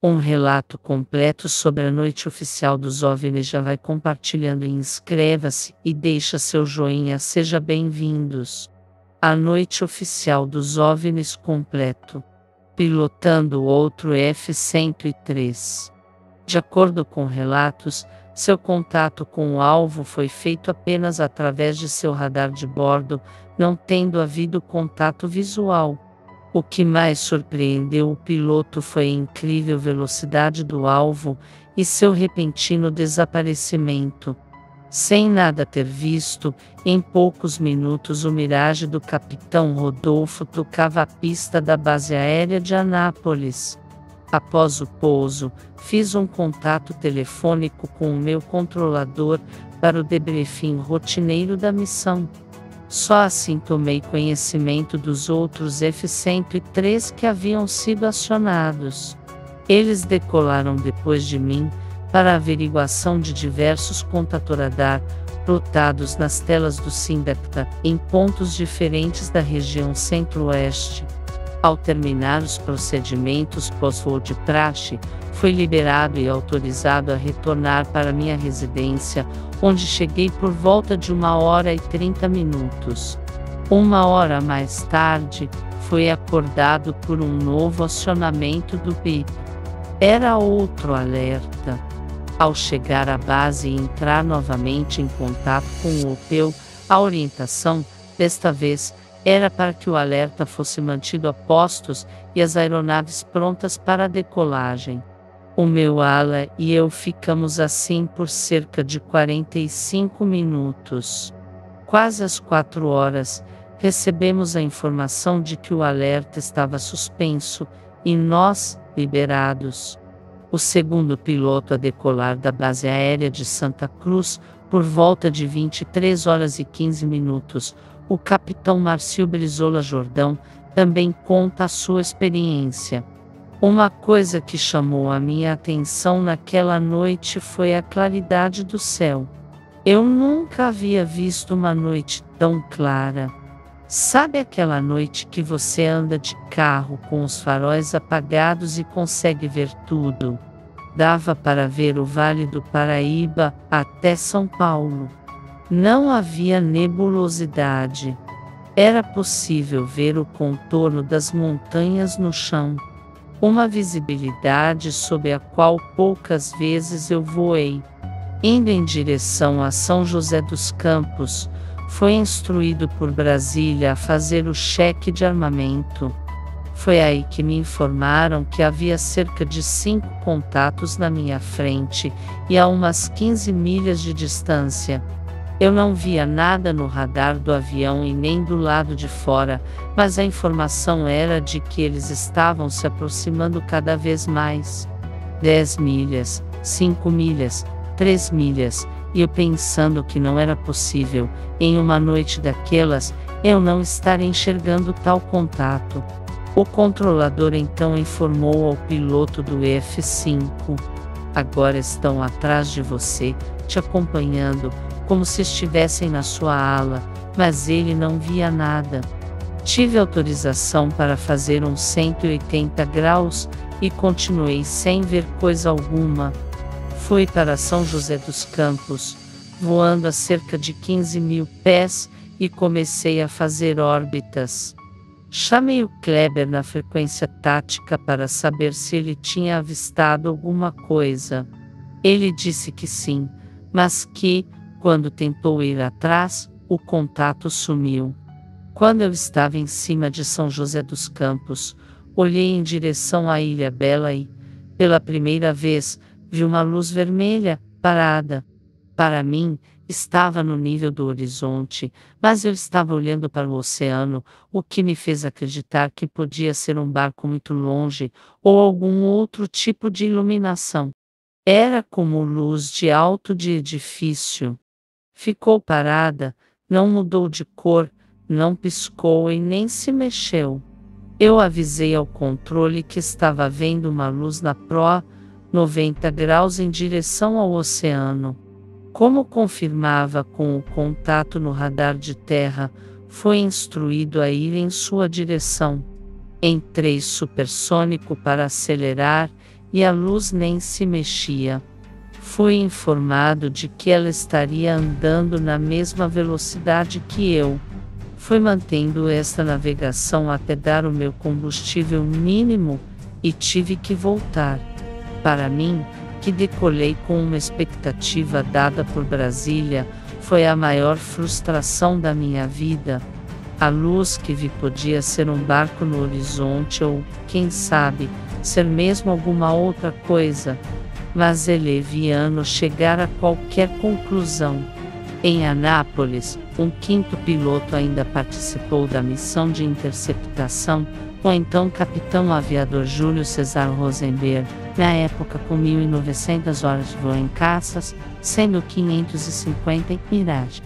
Um relato completo sobre a noite oficial dos OVNIs já vai compartilhando e inscreva-se e deixa seu joinha. Seja bem-vindos. A noite oficial dos OVNIs completo. Pilotando outro F-103. De acordo com relatos, seu contato com o alvo foi feito apenas através de seu radar de bordo, não tendo havido contato visual. O que mais surpreendeu o piloto foi a incrível velocidade do alvo e seu repentino desaparecimento. Sem nada ter visto, em poucos minutos o Mirage do capitão Rodolfo tocava a pista da base aérea de Anápolis. Após o pouso, fiz um contato telefônico com o meu controlador para o debriefing rotineiro da missão. Só assim tomei conhecimento dos outros F-103 que haviam sido acionados. Eles decolaram depois de mim, para averiguação de diversos contato-radar, plotados nas telas do Simbepta, em pontos diferentes da região centro-oeste. Ao terminar os procedimentos pós-voo de praxe, fui liberado e autorizado a retornar para minha residência, onde cheguei por volta de 1h30. 1 hora mais tarde, fui acordado por um novo acionamento do BIP. Era outro alerta. Ao chegar à base e entrar novamente em contato com o OPEU, a orientação, desta vez, era para que o alerta fosse mantido a postos e as aeronaves prontas para a decolagem. O meu ala e eu ficamos assim por cerca de 45 minutos. Quase às 4 horas, recebemos a informação de que o alerta estava suspenso e nós, liberados. O segundo piloto a decolar da base aérea de Santa Cruz, por volta de 23h15, o capitão Márcio Brizola Jordão, também conta a sua experiência. Uma coisa que chamou a minha atenção naquela noite foi a claridade do céu. Eu nunca havia visto uma noite tão clara. Sabe aquela noite que você anda de carro com os faróis apagados e consegue ver tudo? Dava para ver o Vale do Paraíba até São Paulo. Não havia nebulosidade. Era possível ver o contorno das montanhas no chão. Uma visibilidade sob a qual poucas vezes eu voei. Indo em direção a São José dos Campos, foi instruído por Brasília a fazer o cheque de armamento. Foi aí que me informaram que havia cerca de 5 contatos na minha frente e a umas 15 milhas de distância. Eu não via nada no radar do avião e nem do lado de fora, mas a informação era de que eles estavam se aproximando cada vez mais. 10 milhas, 5 milhas, 3 milhas, e eu pensando que não era possível, em uma noite daquelas, eu não estar enxergando tal contato. O controlador então informou ao piloto do F-5. Agora estão atrás de você, te acompanhando, como se estivessem na sua ala, mas ele não via nada. Tive autorização para fazer uns 180 graus, e continuei sem ver coisa alguma. Fui para São José dos Campos, voando a cerca de 15.000 pés, e comecei a fazer órbitas. Chamei o Kleber na frequência tática para saber se ele tinha avistado alguma coisa. Ele disse que sim, mas que, quando tentou ir atrás, o contato sumiu. Quando eu estava em cima de São José dos Campos, olhei em direção à Ilha Bela e, pela primeira vez, vi uma luz vermelha, parada. Para mim, estava no nível do horizonte, mas eu estava olhando para o oceano, o que me fez acreditar que podia ser um barco muito longe, ou algum outro tipo de iluminação. Era como luz de alto de edifício. Ficou parada, não mudou de cor, não piscou e nem se mexeu. Eu avisei ao controle que estava vendo uma luz na proa, 90 graus em direção ao oceano. Como confirmava com o contato no radar de terra, foi instruído a ir em sua direção. Entrei supersônico para acelerar, e a luz nem se mexia. Fui informado de que ela estaria andando na mesma velocidade que eu. Fui mantendo esta navegação até dar o meu combustível mínimo e tive que voltar. Para mim, que decolei com uma expectativa dada por Brasília, foi a maior frustração da minha vida. A luz que vi podia ser um barco no horizonte ou, quem sabe, ser mesmo alguma outra coisa, mas é leviano chegar a qualquer conclusão. Em Anápolis, um quinto piloto ainda participou da missão de interceptação, o então capitão aviador Júlio César Rosenberg, na época com 1.900 horas de voo em caças, sendo 550 em Mirage.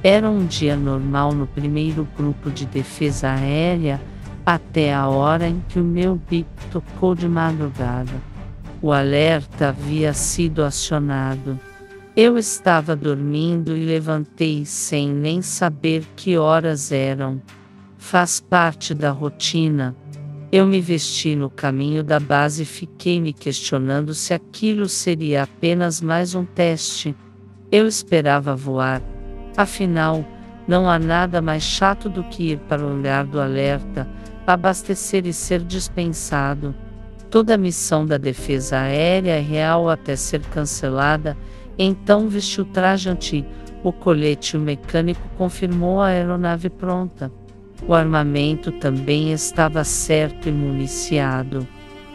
Era um dia normal no primeiro grupo de defesa aérea, até a hora em que o meu bip tocou de madrugada. O alerta havia sido acionado. Eu estava dormindo e levantei sem nem saber que horas eram. Faz parte da rotina. Eu me vesti no caminho da base e fiquei me questionando se aquilo seria apenas mais um teste. Eu esperava voar. Afinal, não há nada mais chato do que ir para o lugar do alerta, abastecer e ser dispensado. Toda a missão da defesa aérea é real até ser cancelada, então vesti o traje o colete e o mecânico confirmou a aeronave pronta. O armamento também estava certo e municiado.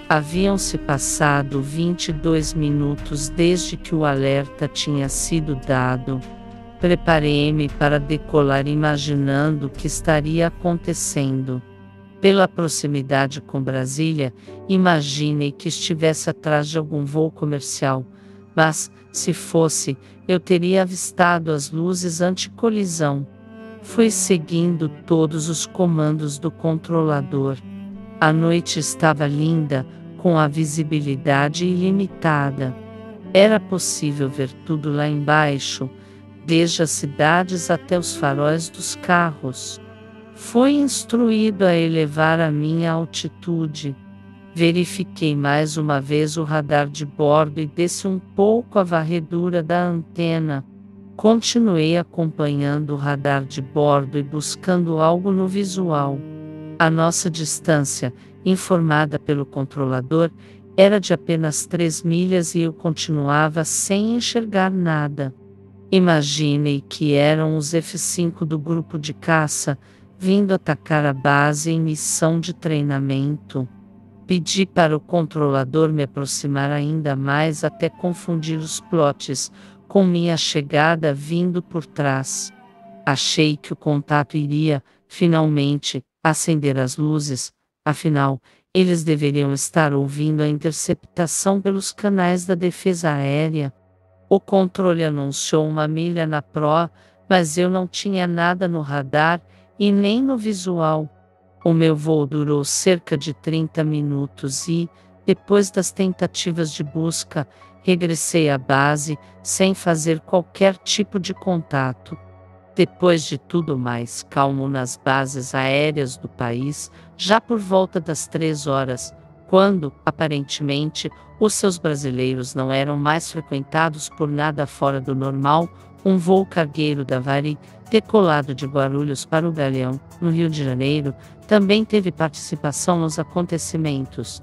Haviam-se passado 22 minutos desde que o alerta tinha sido dado. Preparei-me para decolar imaginando o que estaria acontecendo. Pela proximidade com Brasília, imaginei que estivesse atrás de algum voo comercial, mas, se fosse, eu teria avistado as luzes anti-colisão. Fui seguindo todos os comandos do controlador. A noite estava linda, com a visibilidade ilimitada. Era possível ver tudo lá embaixo, desde as cidades até os faróis dos carros. Fui instruído a elevar a minha altitude. Verifiquei mais uma vez o radar de bordo e desci um pouco a varredura da antena. Continuei acompanhando o radar de bordo e buscando algo no visual. A nossa distância, informada pelo controlador, era de apenas 3 milhas e eu continuava sem enxergar nada. Imaginei que eram os F-5 do grupo de caça, vindo atacar a base em missão de treinamento. Pedi para o controlador me aproximar ainda mais até confundir os plots, com minha chegada vindo por trás. Achei que o contato iria, finalmente, acender as luzes, afinal, eles deveriam estar ouvindo a interceptação pelos canais da defesa aérea. O controle anunciou 1 milha na proa, mas eu não tinha nada no radar e nem no visual. O meu voo durou cerca de 30 minutos e, depois das tentativas de busca, regressei à base, sem fazer qualquer tipo de contato. Depois de tudo mais calmo nas bases aéreas do país, já por volta das 3 horas, quando, aparentemente, os seus brasileiros não eram mais frequentados por nada fora do normal, um voo cargueiro da Varig, decolado de Guarulhos para o Galeão, no Rio de Janeiro, também teve participação nos acontecimentos.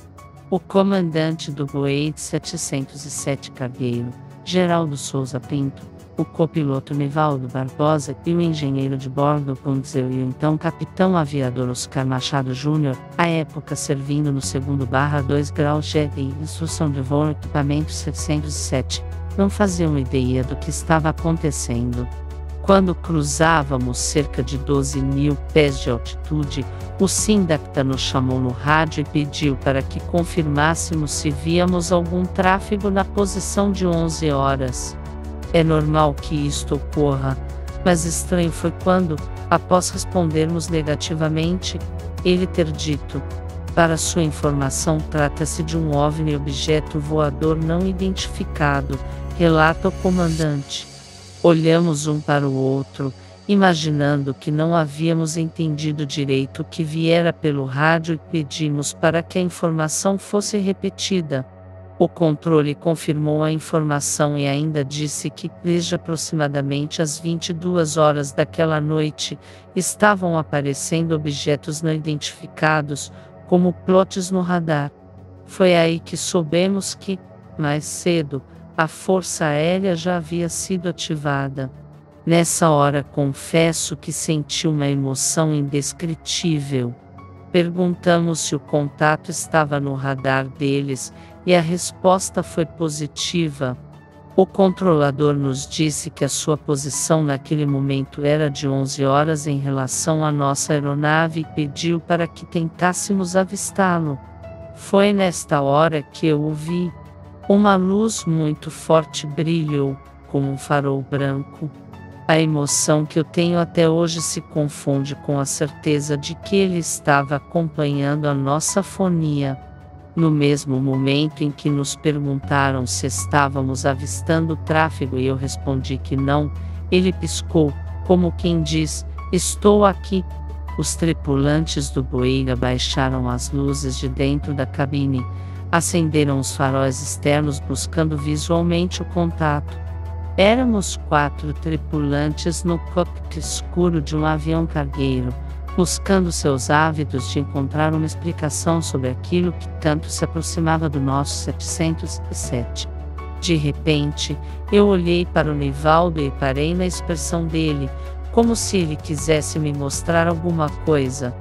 O comandante do Boeing 707 cargueiro, Geraldo Souza Pinto, o copiloto Nivaldo Barbosa e o engenheiro de bordo Gunzel e o então capitão aviador Oscar Machado Júnior, à época servindo no 2º/2 grau G de instrução de voo equipamento 707, não faziam ideia do que estava acontecendo. Quando cruzávamos cerca de 12.000 pés de altitude, o Sindacta nos chamou no rádio e pediu para que confirmássemos se víamos algum tráfego na posição de 11 horas. É normal que isto ocorra, mas estranho foi quando, após respondermos negativamente, ele ter dito: para sua informação, trata-se de um OVNI, objeto voador não identificado, relata o comandante. Olhamos um para o outro, imaginando que não havíamos entendido direito o que viera pelo rádio e pedimos para que a informação fosse repetida. O controle confirmou a informação e ainda disse que, desde aproximadamente as 22 horas daquela noite, estavam aparecendo objetos não identificados, como plots no radar. Foi aí que soubemos que, mais cedo, a Força Aérea já havia sido ativada. Nessa hora confesso que senti uma emoção indescritível. Perguntamos se o contato estava no radar deles, e a resposta foi positiva. O controlador nos disse que a sua posição naquele momento era de 11 horas em relação à nossa aeronave e pediu para que tentássemos avistá-lo. Foi nesta hora que eu o vi. Uma luz muito forte brilhou, como um farol branco. A emoção que eu tenho até hoje se confunde com a certeza de que ele estava acompanhando a nossa fonia. No mesmo momento em que nos perguntaram se estávamos avistando o tráfego e eu respondi que não, ele piscou, como quem diz, estou aqui. Os tripulantes do Boeing abaixaram as luzes de dentro da cabine, acenderam os faróis externos buscando visualmente o contato. Éramos 4 tripulantes no cockpit escuro de um avião cargueiro, buscando seus ávidos de encontrar uma explicação sobre aquilo que tanto se aproximava do nosso 707. De repente, eu olhei para o Nivaldo e parei na expressão dele, como se ele quisesse me mostrar alguma coisa.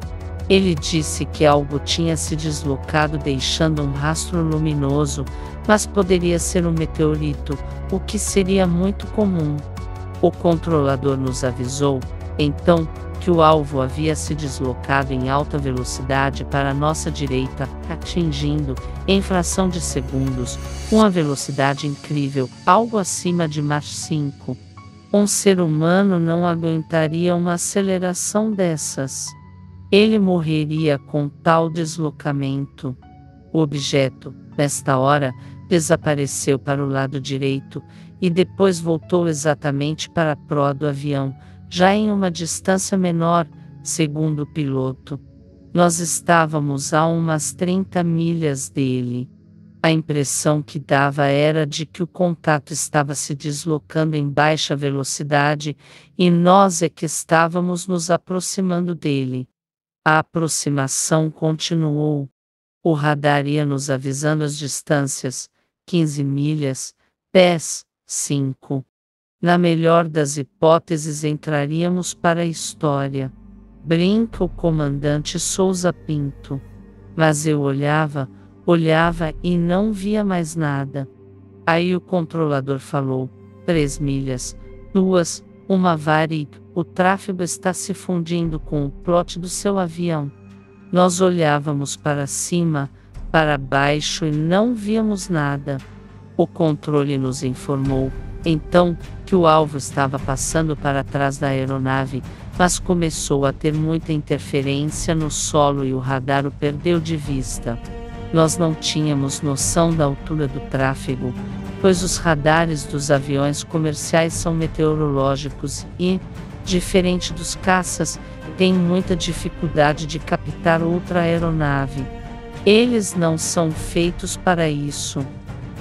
Ele disse que algo tinha se deslocado deixando um rastro luminoso, mas poderia ser um meteorito, o que seria muito comum. O controlador nos avisou, então, que o alvo havia se deslocado em alta velocidade para a nossa direita, atingindo, em fração de segundos, uma velocidade incrível, algo acima de Mach 5. Um ser humano não aguentaria uma aceleração dessas. Ele morreria com tal deslocamento. O objeto, nesta hora, desapareceu para o lado direito, e depois voltou exatamente para a proa do avião, já em uma distância menor, segundo o piloto. Nós estávamos a umas 30 milhas dele. A impressão que dava era de que o contato estava se deslocando em baixa velocidade, e nós é que estávamos nos aproximando dele. A aproximação continuou. O radar ia nos avisando as distâncias, 15 milhas, 10, 5. Na melhor das hipóteses entraríamos para a história. Brinca o comandante Souza Pinto. Mas eu olhava e não via mais nada. Aí o controlador falou, 3 milhas, 2, uma vari, o tráfego está se fundindo com o plot do seu avião. Nós olhávamos para cima, para baixo e não víamos nada. O controle nos informou, então, que o alvo estava passando para trás da aeronave, mas começou a ter muita interferência no solo e o radar o perdeu de vista. Nós não tínhamos noção da altura do tráfego, pois os radares dos aviões comerciais são meteorológicos e, diferente dos caças, têm muita dificuldade de captar outra aeronave. Eles não são feitos para isso.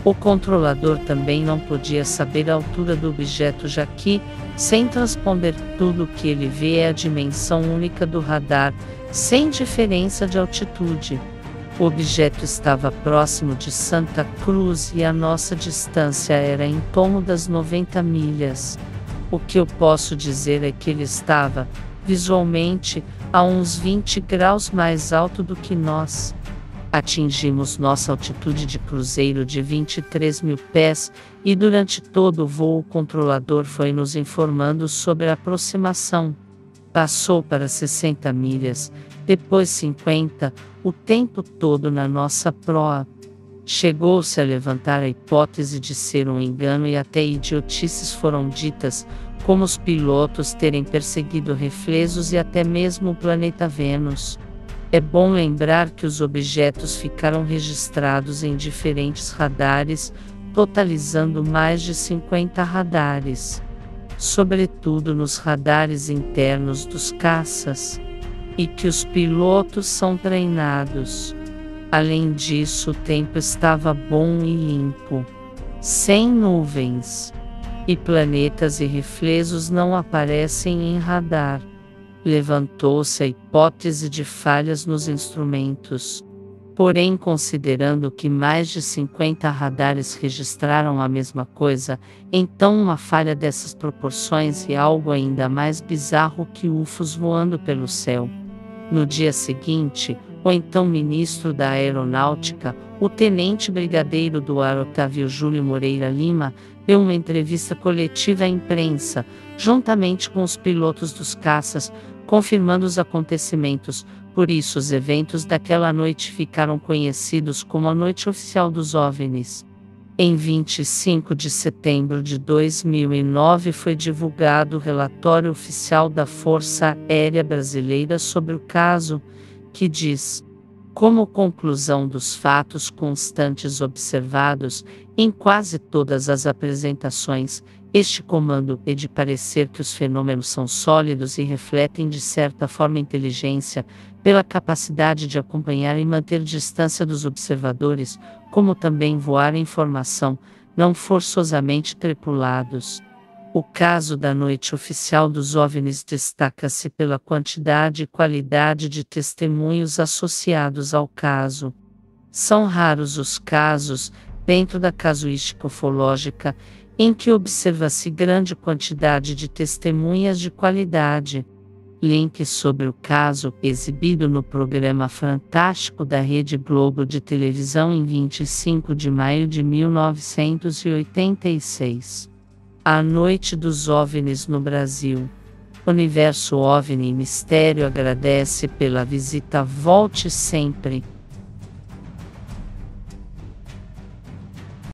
O controlador também não podia saber a altura do objeto, já que, sem transponder tudo o que ele vê é a dimensão única do radar, sem diferença de altitude. O objeto estava próximo de Santa Cruz e a nossa distância era em torno das 90 milhas. O que eu posso dizer é que ele estava, visualmente, a uns 20 graus mais alto do que nós. Atingimos nossa altitude de cruzeiro de 23 mil pés, e durante todo o voo o controlador foi nos informando sobre a aproximação. Passou para 60 milhas, depois 50, o tempo todo na nossa proa. Chegou-se a levantar a hipótese de ser um engano e até idiotices foram ditas, como os pilotos terem perseguido reflexos e até mesmo o planeta Vênus. É bom lembrar que os objetos ficaram registrados em diferentes radares, totalizando mais de 50 radares, sobretudo nos radares internos dos caças, e que os pilotos são treinados. Além disso, o tempo estava bom e limpo, sem nuvens, e planetas irreflesos não aparecem em radar. Levantou-se a hipótese de falhas nos instrumentos. Porém, considerando que mais de 50 radares registraram a mesma coisa, então uma falha dessas proporções é algo ainda mais bizarro que UFOs voando pelo céu. No dia seguinte, o então ministro da Aeronáutica, o tenente brigadeiro do ar Otávio Júlio Moreira Lima, deu uma entrevista coletiva à imprensa, juntamente com os pilotos dos caças, confirmando os acontecimentos. Por isso, os eventos daquela noite ficaram conhecidos como a Noite Oficial dos OVNIs. Em 25 de setembro de 2009 foi divulgado o relatório oficial da Força Aérea Brasileira sobre o caso, que diz: como conclusão dos fatos constantes observados em quase todas as apresentações, este comando é de parecer que os fenômenos são sólidos e refletem de certa forma inteligência, pela capacidade de acompanhar e manter distância dos observadores, como também voar em formação, não forçosamente tripulados. O caso da Noite Oficial dos OVNIs destaca-se pela quantidade e qualidade de testemunhos associados ao caso. São raros os casos, dentro da casuística ufológica, em que observa-se grande quantidade de testemunhas de qualidade. Link sobre o caso, exibido no programa Fantástico da Rede Globo de televisão em 25 de maio de 1986. A Noite dos OVNIs no Brasil. Universo OVNI e Mistério agradece pela visita. Volte sempre.